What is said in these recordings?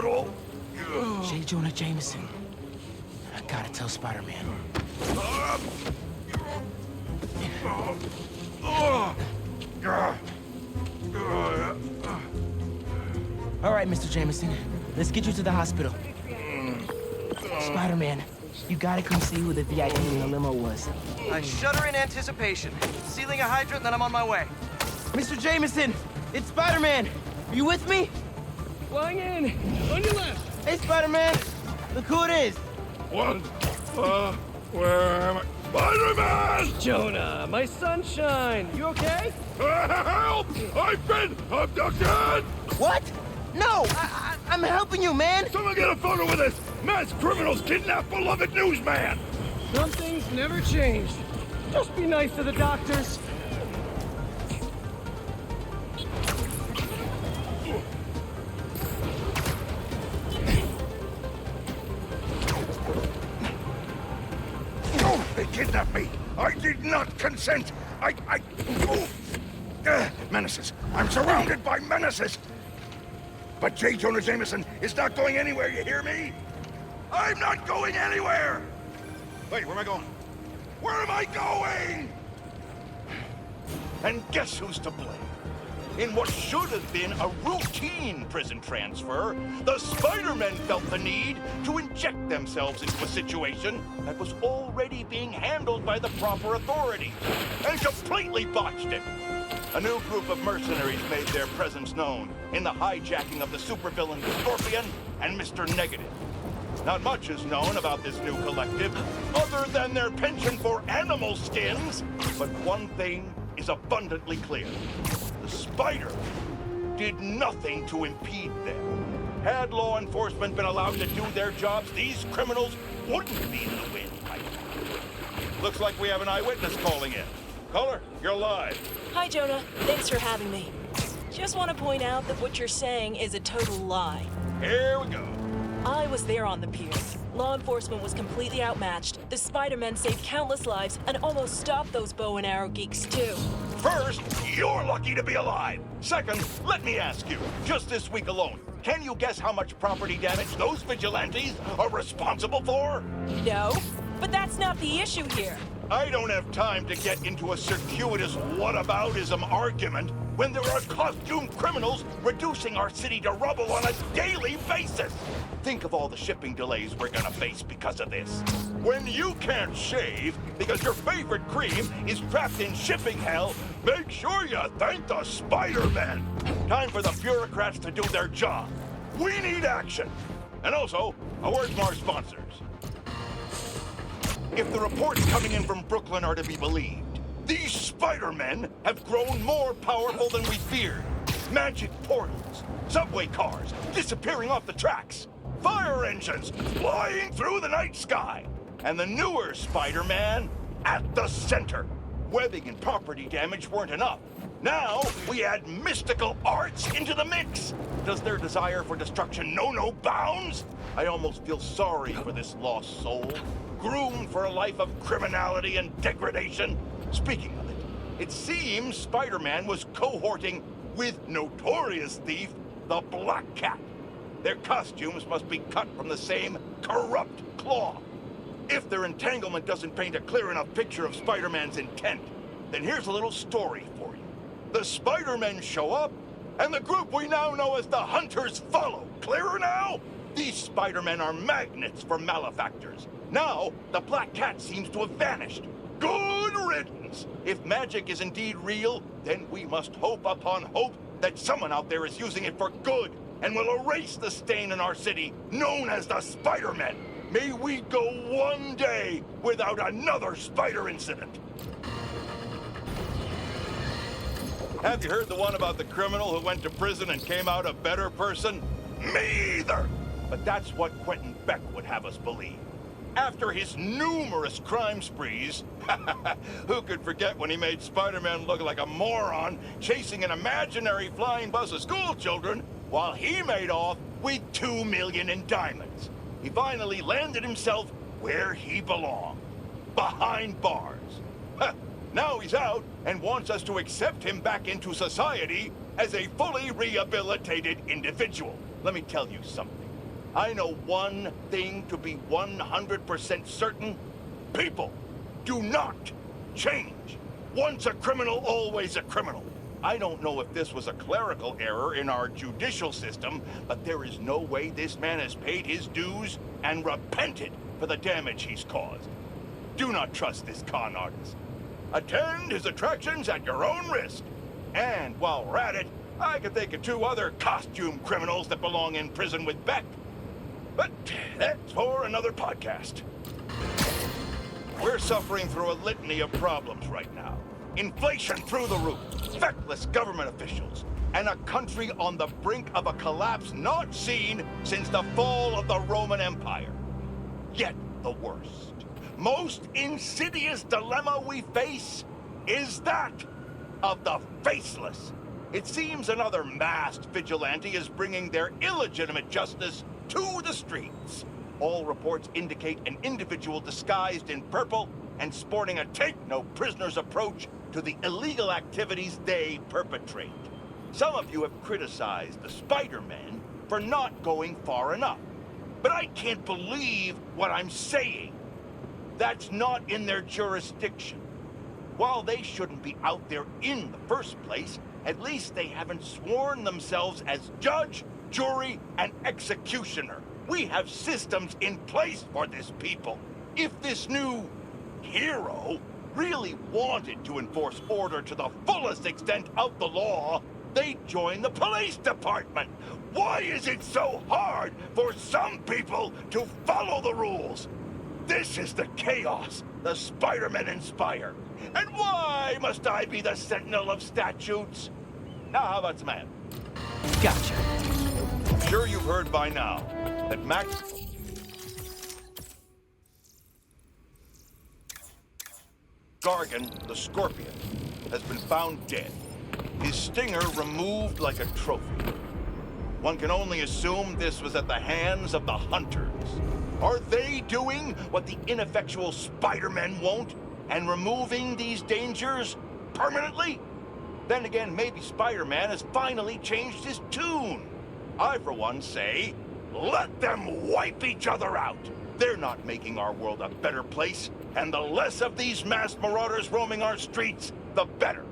hospital. Jonah Jameson. I gotta tell Spider-Man. All right, Mr. Jameson. Let's get you to the hospital. Spider-Man, you gotta come see who the VIP in the limo was. I shudder in anticipation. Sealing a hydrant, then I'm on my way. Mr. Jameson, it's Spider-Man. Are you with me? Flying in! On your left! Hey, Spider-Man. Look who it is. What? Where am I? Spider-Man! Jonah, my sunshine! You okay? Help! I've been abducted! What? No, I'm helping you, man. Someone get a photo with this! Masked criminals kidnap beloved newsman! Some things never changed. Just be nice to the doctors. Oh, they kidnapped me! I did not consent! Oh. Menaces! I'm surrounded by menaces! But J. Jonah Jameson is not going anywhere, you hear me? I'm not going anywhere! Wait, where am I going? Where am I going? And guess who's to blame? In what should have been a routine prison transfer, the Spider-Men felt the need to inject themselves into a situation that was already being handled by the proper authorities, and completely botched it. A new group of mercenaries made their presence known in the hijacking of the supervillain Scorpion and Mr. Negative. Not much is known about this new collective, other than their penchant for animal skins, but one thing is abundantly clear. The Spider did nothing to impede them. Had law enforcement been allowed to do their jobs, these criminals wouldn't be in the wind right now. Looks like we have an eyewitness calling in. Caller, you're live. Hi, Jonah. Thanks for having me. Just want to point out that what you're saying is a total lie. Here we go. I was there on the pier. Law enforcement was completely outmatched. The Spider-Men saved countless lives and almost stopped those bow and arrow geeks, too. First, you're lucky to be alive. Second, let me ask you, just this week alone, can you guess how much property damage those vigilantes are responsible for? No, but that's not the issue here. I don't have time to get into a circuitous whataboutism argument when there are costumed criminals reducing our city to rubble on a daily basis. Think of all the shipping delays we're gonna face because of this. When you can't shave because your favorite cream is trapped in shipping hell, make sure you thank the Spider-Men. Time for the bureaucrats to do their job. We need action. And also, a word from our sponsors. If the reports coming in from Brooklyn are to be believed, these Spider-Men have grown more powerful than we feared. Magic portals, subway cars disappearing off the tracks, fire engines flying through the night sky, and the newer Spider-Man at the center. Webbing and property damage weren't enough. Now we add mystical arts into the mix. Does their desire for destruction know no bounds? I almost feel sorry for this lost soul, groomed for a life of criminality and degradation. Speaking of it, it seems Spider-Man was cohorting with notorious thief, the Black Cat. Their costumes must be cut from the same corrupt cloth. If their entanglement doesn't paint a clear enough picture of Spider-Man's intent, then here's a little story for you. The Spider-Men show up, and the group we now know as the Hunters follow. Clearer now? These Spider-Men are magnets for malefactors. Now, the Black Cat seems to have vanished. Good riddance! If magic is indeed real, then we must hope upon hope that someone out there is using it for good and will erase the stain in our city known as the Spider-Men. May we go one day without another spider incident. Have you heard the one about the criminal who went to prison and came out a better person? Me either! But that's what Quentin Beck would have us believe. After his numerous crime sprees, who could forget when he made Spider-Man look like a moron chasing an imaginary flying bus of school children while he made off with $2 million in diamonds. He finally landed himself where he belonged, behind bars. Now he's out and wants us to accept him back into society as a fully rehabilitated individual. Let me tell you something. I know one thing to be 100% certain. People do not change. Once a criminal, always a criminal. I don't know if this was a clerical error in our judicial system, but there is no way this man has paid his dues and repented for the damage he's caused. Do not trust this con artist. Attend his attractions at your own risk. And while we're at it, I can think of 2 other costume criminals that belong in prison with Beck. But that's for another podcast. We're suffering through a litany of problems right now. Inflation through the roof, feckless government officials, and a country on the brink of a collapse not seen since the fall of the Roman Empire. Yet the worst, most insidious dilemma we face is that of the faceless. It seems another masked vigilante is bringing their illegitimate justice to the streets. All reports indicate an individual disguised in purple and sporting a take-no-prisoners approach to the illegal activities they perpetrate. Some of you have criticized the Spider-Men for not going far enough. But I can't believe what I'm saying. That's not in their jurisdiction. While they shouldn't be out there in the first place, at least they haven't sworn themselves as judge, jury, and executioner. We have systems in place for this people. If this new hero really wanted to enforce order to the fullest extent of the law, they'd join the police department. Why is it so hard for some people to follow the rules? This is the chaos the Spider-Men inspire. And why must I be the sentinel of statutes? Now, how about some man? Gotcha. I'm sure you've heard by now that Max... Gargan, the Scorpion, has been found dead. His stinger removed like a trophy. One can only assume this was at the hands of the Hunters. Are they doing what the ineffectual Spider-Men won't and removing these dangers permanently? Then again, maybe Spider-Man has finally changed his tune. I, for one, say, let them wipe each other out. They're not making our world a better place, and the less of these masked marauders roaming our streets, the better.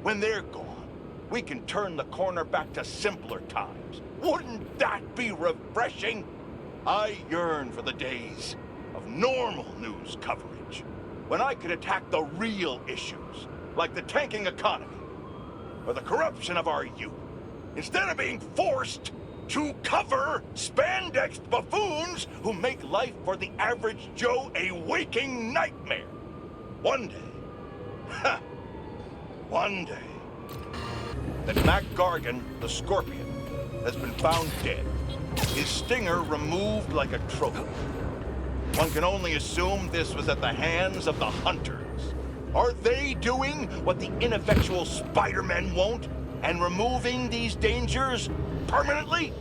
When they're gone, we can turn the corner back to simpler times. Wouldn't that be refreshing? I yearn for the days of normal news coverage, when I could attack the real issues, like the tanking economy, or the corruption of our youth, instead of being forced to cover spandexed buffoons who make life for the average Joe a waking nightmare. One day, one day, that Mac Gargan, the Scorpion, has been found dead. His stinger removed like a trophy. One can only assume this was at the hands of the Hunters. Are they doing what the ineffectual Spider-Men won't and removing these dangers permanently?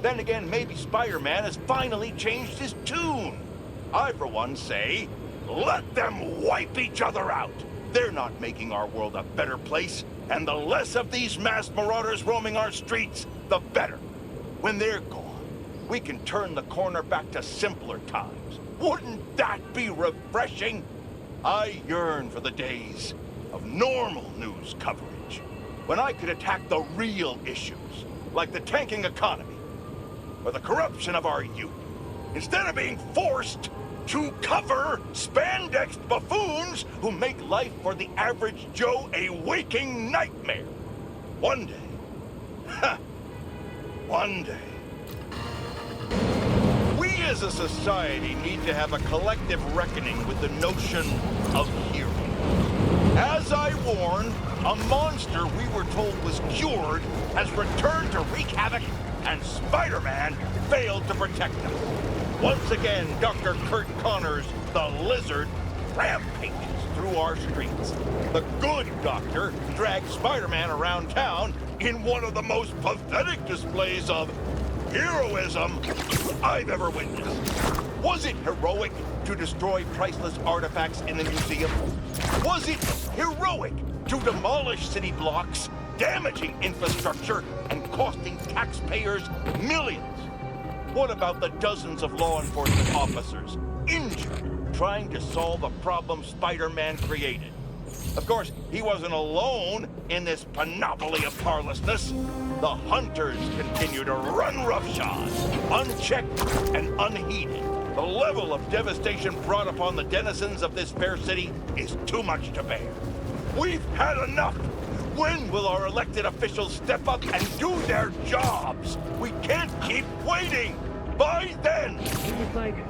Then again, maybe Spider-Man has finally changed his tune. I, for one, say, let them wipe each other out. They're not making our world a better place, and the less of these masked marauders roaming our streets, the better. When they're gone, we can turn the corner back to simpler times. Wouldn't that be refreshing? I yearn for the days of normal news coverage, when I could attack the real issues, like the tanking economy, or the corruption of our youth, instead of being forced to cover spandexed buffoons who make life for the average Joe a waking nightmare. One day, one day, we as a society need to have a collective reckoning with the notion of hero. As I warned, a monster we were told was cured has returned to wreak havoc, and Spider-Man failed to protect them. Once again, Dr. Kurt Connors, the Lizard, rampages through our streets. The good doctor drags Spider-Man around town in one of the most pathetic displays of heroism I've ever witnessed. Was it heroic to destroy priceless artifacts in the museum? Was it heroic to demolish city blocks, damaging infrastructure, and costing taxpayers millions? What about the dozens of law enforcement officers injured trying to solve a problem Spider-Man created? Of course, he wasn't alone in this panoply of powerlessness. The hunters continue to run roughshod, unchecked and unheeded. The level of devastation brought upon the denizens of this fair city is too much to bear. We've had enough! When will our elected officials step up and do their jobs? We can't keep waiting! By then,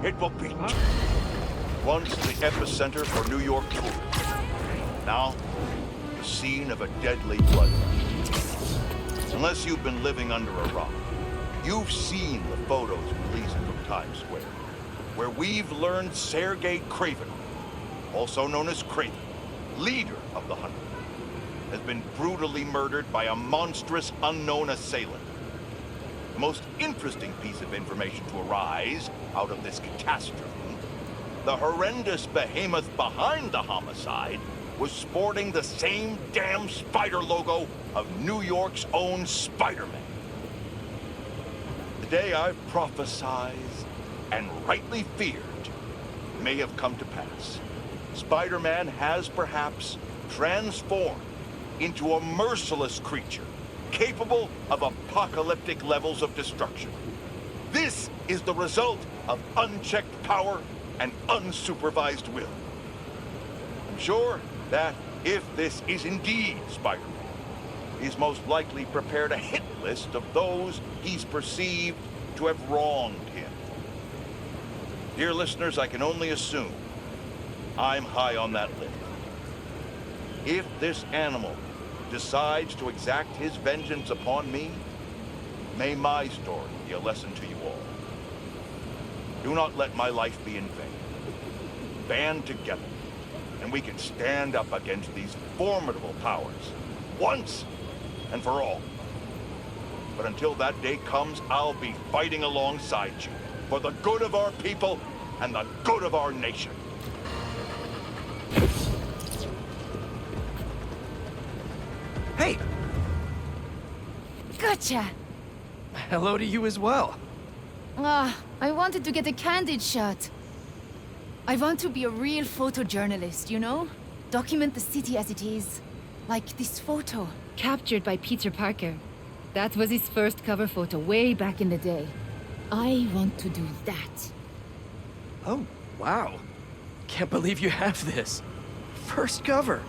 it will be once the epicenter for New York tourism. Now, the scene of a deadly blood rush. Unless you've been living under a rock, you've seen the photos released from Times Square, where we've learned Sergei Kraven, also known as Kraven, leader of the Hunters, has been brutally murdered by a monstrous unknown assailant. The most interesting piece of information to arise out of this catastrophe, the horrendous behemoth behind the homicide was sporting the same damn spider logo of New York's own Spider-Man. The day I've prophesied and rightly feared may have come to pass. Spider-Man has perhaps transformed into a merciless creature capable of apocalyptic levels of destruction. This is the result of unchecked power and unsupervised will. I'm sure that if this is indeed Spider-Man, he's most likely prepared a hit list of those he's perceived to have wronged him. Dear listeners, I can only assume I'm high on that list. If this animal decides to exact his vengeance upon me, may my story be a lesson to you all. Do not let my life be in vain. Band together, and we can stand up against these formidable powers, once and for all. But until that day comes, I'll be fighting alongside you, for the good of our people and the good of our nation. Hey! Gotcha! Hello to you as well. I wanted to get a candid shot. I want to be a real photojournalist, you know? Document the city as it is. Like this photo. Captured by Peter Parker. That was his first cover photo way back in the day. I want to do that. Oh, wow. Can't believe you have this. First cover.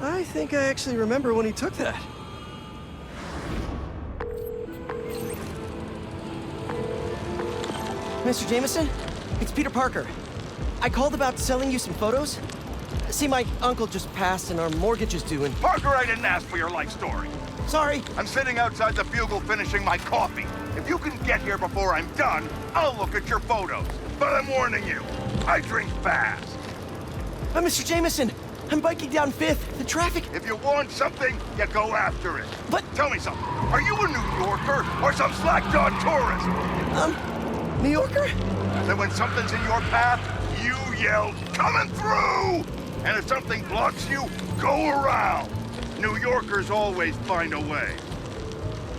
I think I actually remember when he took that. Mr. Jameson, it's Peter Parker. I called about selling you some photos. See, my uncle just passed and our mortgage is due and... Parker, I didn't ask for your life story. Sorry. I'm sitting outside the Bugle finishing my coffee. If you can get here before I'm done, I'll look at your photos. But I'm warning you, I drink fast. Mr. Jameson, I'm biking down 5th. The traffic... If you want something, you go after it. But... Tell me something. Are you a New Yorker or some slack-jawed tourist? New Yorker? Then when something's in your path, you yell, "Coming through!" And if something blocks you, go around. New Yorkers always find a way.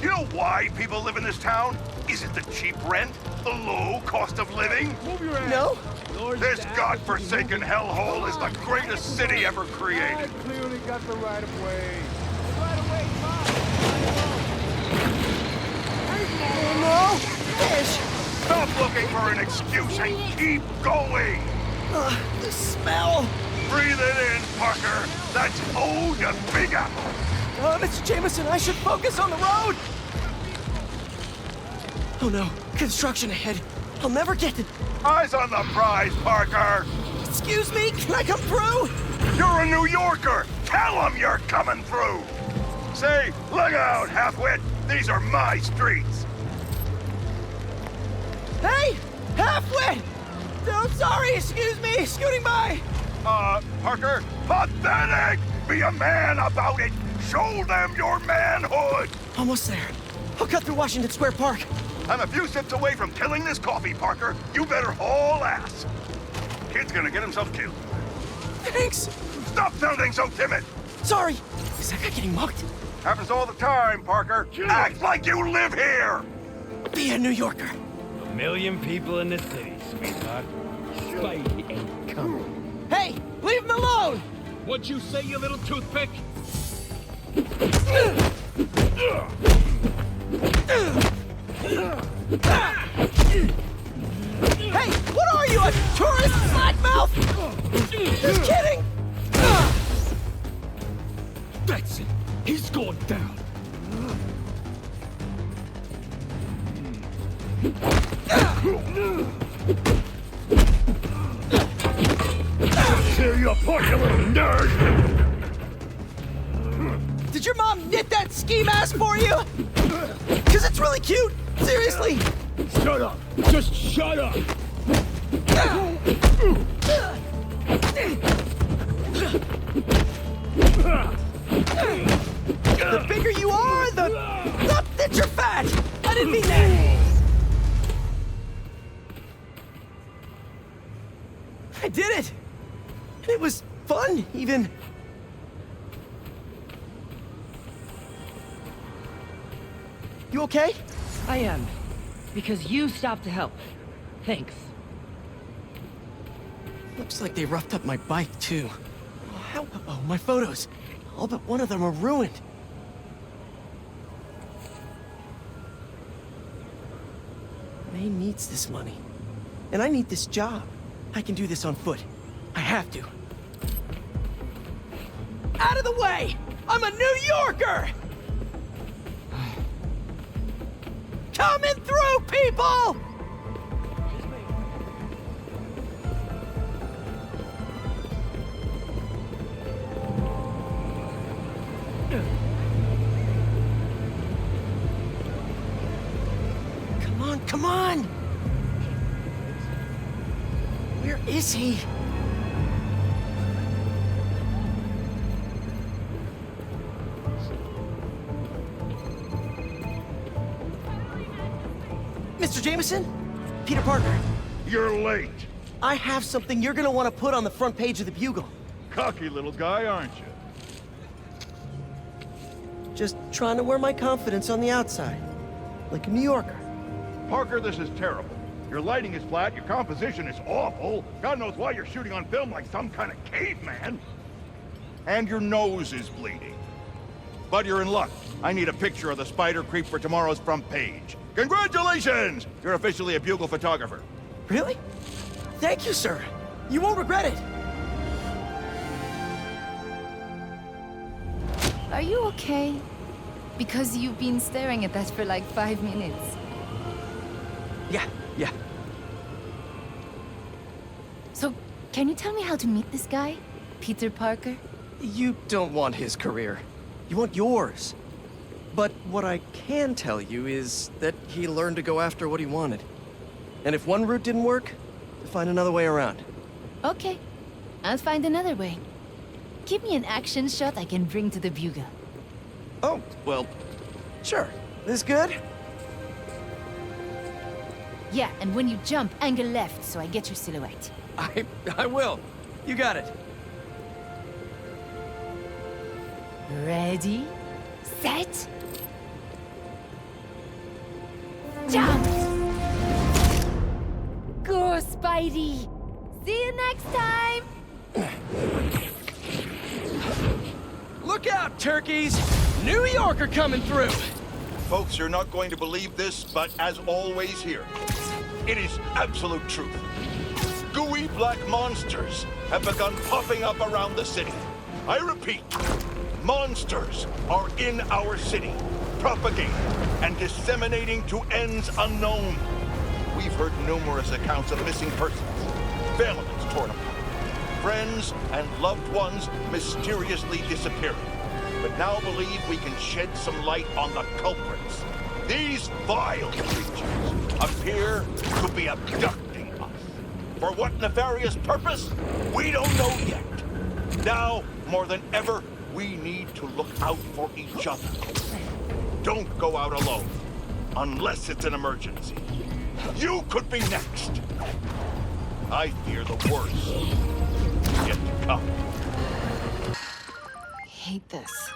You know why people live in this town? Is it the cheap rent? The low cost of living? No? This godforsaken hellhole is the greatest city ever created. I clearly got the right of way. No! Fish! Stop looking for an excuse and keep going. The smell! Breathe it in, Parker. That's ode to Big Apple. Mr. Jameson, I should focus on the road! Oh no, construction ahead. I'll never get to... Eyes on the prize, Parker. Excuse me, can I come through? You're a New Yorker. Tell them you're coming through. Say, look out, halfwit. These are my streets. Hey! Halfwit! I'm sorry, excuse me, scooting by! Parker, pathetic! Be a man about it! Show them your manhood! Almost there. I'll cut through Washington Square Park. I'm a few sips away from killing this coffee, Parker. You better haul ass. Kid's gonna get himself killed. Thanks! Stop sounding so timid! Sorry! Is that guy getting mugged? Happens all the time, Parker. Act like you live here! Be a New Yorker. million people in the city, sweetheart. Spidey ain't coming. Hey, leave him alone! What'd you say, you little toothpick? Hey, what are you, a tourist slackmouth? Just kidding! That's it. He's going down. Tear you apart, you little nerd! Did your mom knit that ski mask for you? Cause it's really cute, seriously. Shut up! Just shut up! The bigger you are, not that you're fat. I didn't mean that. I did it. And it was fun, even. You okay? I am. Because you stopped to help. Thanks. Looks like they roughed up my bike, too. Oh, my photos. All but one of them are ruined. May needs this money. And I need this job. I can do this on foot. I have to. Out of the way! I'm a New Yorker! Coming through, people! Come on! Where is he? Mr. Jameson? Peter Parker. You're late. I have something you're gonna want to put on the front page of the Bugle. Cocky little guy, aren't you? Just trying to wear my confidence on the outside. Like a New Yorker. Parker, this is terrible. Your lighting is flat, your composition is awful. God knows why you're shooting on film like some kind of caveman. And your nose is bleeding. But you're in luck. I need a picture of the spider creep for tomorrow's front page. Congratulations! You're officially a Bugle photographer. Really? Thank you, sir. You won't regret it. Are you okay? Because you've been staring at that for like 5 minutes. Yeah. So, can you tell me how to meet this guy? Peter Parker? You don't want his career. You want yours. But what I can tell you is that he learned to go after what he wanted. And if one route didn't work, to find another way around. Okay, I'll find another way. Give me an action shot I can bring to the Bugle. Oh, well, sure. This good? Yeah, and when you jump, angle left so I get your silhouette. I will. You got it. Ready, set, jump! Go, Spidey! See you next time! Look out, turkeys! New Yorker coming through! Folks, you're not going to believe this, but as always here, it is absolute truth. Gooey black monsters have begun popping up around the city. I repeat, monsters are in our city, propagating and disseminating to ends unknown. We've heard numerous accounts of missing persons, families torn apart, friends and loved ones mysteriously disappearing. But now believe we can shed some light on the culprits. These vile creatures appear to be abducting us. For what nefarious purpose? We don't know yet. Now, more than ever, we need to look out for each other. Don't go out alone, unless it's an emergency. You could be next. I fear the worst is yet to come. Hate this.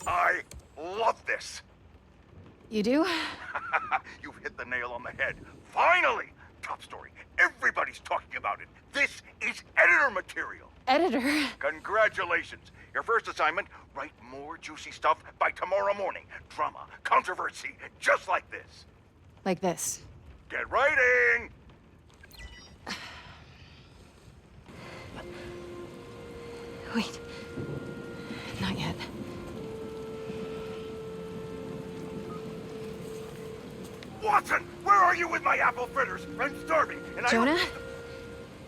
I love this. You do? You've hit the nail on the head. Finally! Top story. Everybody's talking about it. This is editor material. Editor? Congratulations. Your first assignment, write more juicy stuff by tomorrow morning. Drama, controversy, just like this. Like this. Get writing! Wait. Not yet. Watson, where are you with my apple fritters? I'm starving, and Jonah?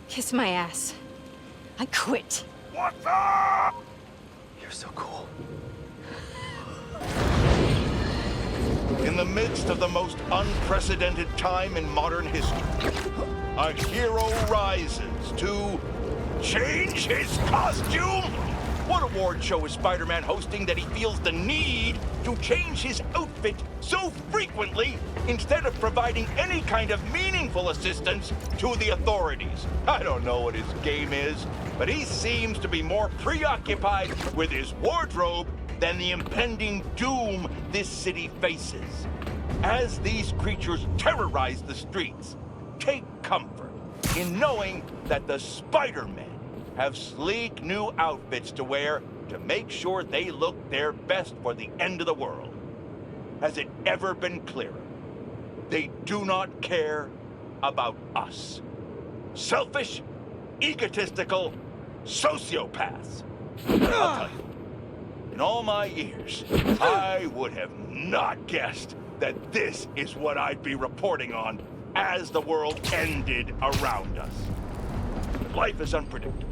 Kiss my ass. I quit. Watson! You're so cool. In the midst of the most unprecedented time in modern history, a hero rises to change his costume? What award show is Spider-Man hosting that he feels the need to change his outfit so frequently instead of providing any kind of meaningful assistance to the authorities? I don't know what his game is, but he seems to be more preoccupied with his wardrobe than the impending doom this city faces. As these creatures terrorize the streets, take comfort in knowing that the Spider-Men have sleek new outfits to wear to make sure they look their best for the end of the world. Has it ever been clearer? They do not care about us. Selfish, egotistical sociopaths. I'll tell you, in all my years, I would have not guessed that this is what I'd be reporting on as the world ended around us. Life is unpredictable.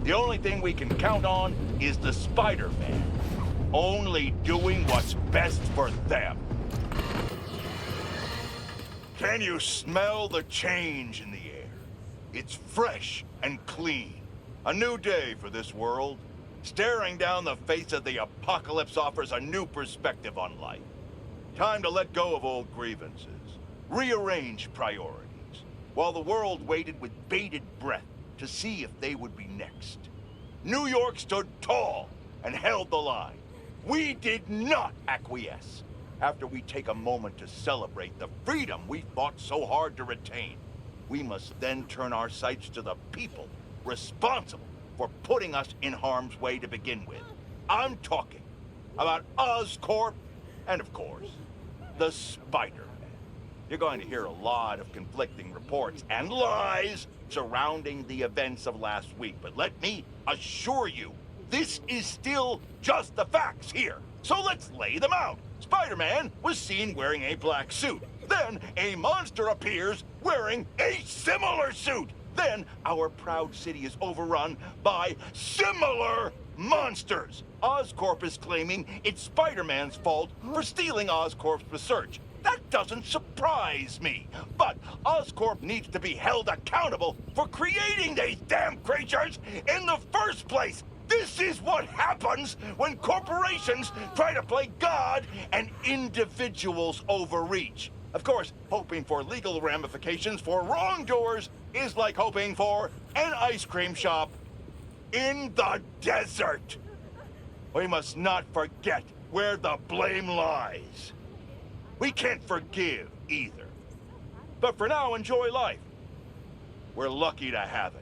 The only thing we can count on is the Spider-Man, only doing what's best for them. Can you smell the change in the air? It's fresh and clean. A new day for this world. Staring down the face of the apocalypse offers a new perspective on life. Time to let go of old grievances, rearrange priorities, while the world waited with bated breath to see if they would be next. New York stood tall and held the line. We did not acquiesce. After we take a moment to celebrate the freedom we fought so hard to retain, we must then turn our sights to the people responsible for putting us in harm's way to begin with. I'm talking about Oscorp and, of course, the Spider-Man. You're going to hear a lot of conflicting reports and lies surrounding the events of last week, but let me assure you, this is still just the facts here. So let's lay them out. Spider-Man was seen wearing a black suit. Then a monster appears wearing a similar suit. Then our proud city is overrun by similar monsters. Oscorp is claiming it's Spider-Man's fault for stealing Oscorp's research. That doesn't surprise me. But Oscorp needs to be held accountable for creating these damn creatures in the first place. This is what happens when corporations try to play God and individuals overreach. Of course, hoping for legal ramifications for wrongdoers is like hoping for an ice cream shop in the desert. We must not forget where the blame lies. We can't forgive either. But for now, enjoy life. We're lucky to have it.